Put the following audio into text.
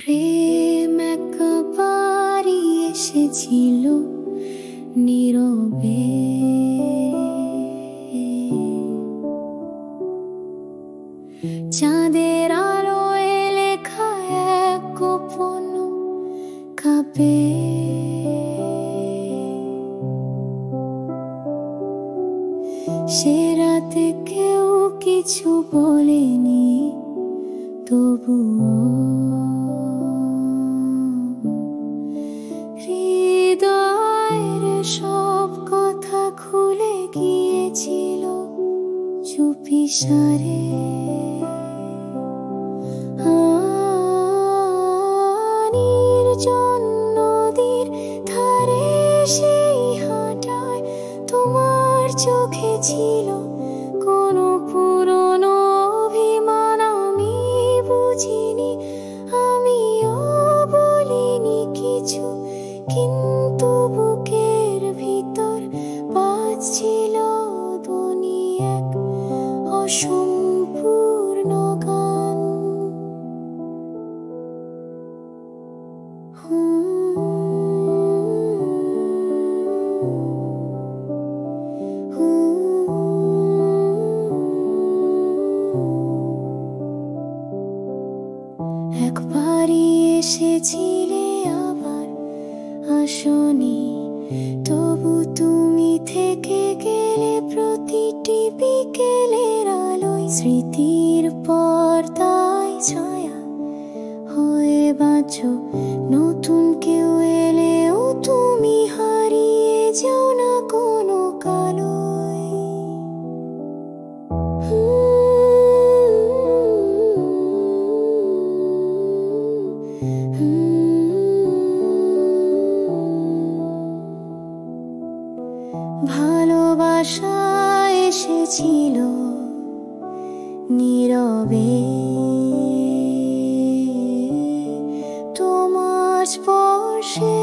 প্রেম একবারই এসেছিল নীরবে, চাঁদের আলোয় লেখা এক গোপন কাব্যে। সে রাতে কেউ কিছু বলেনি, তবুও হৃদয়ের সব কথা খুলে গিয়েছিল চুপিসারে। নির্জন নদীর ধারে সেই হাঁটায় তোমার চোখে ছিল কোনো পুরনো অভিমান। আমি বুঝিনি, আমিও বলিনি কিছু, কিন্তু বুকের ভিতর বাজছিল ধ্বনি এক অসম্পূর্ণ গান। একবারই এসেছিলে আবার আসনি, তবু তুমি থেকে গেলে প্রতিটি বিকেলের আলোয়। স্মৃতির পর্দায় ছায়া হয়ে বাঁচো, নতুন কেউ এলেও তুমি হারিয়ে যাও না কোনো কালোয়। ভালোবাসা এসেছিল নীরবে, তোমার স্পর্শে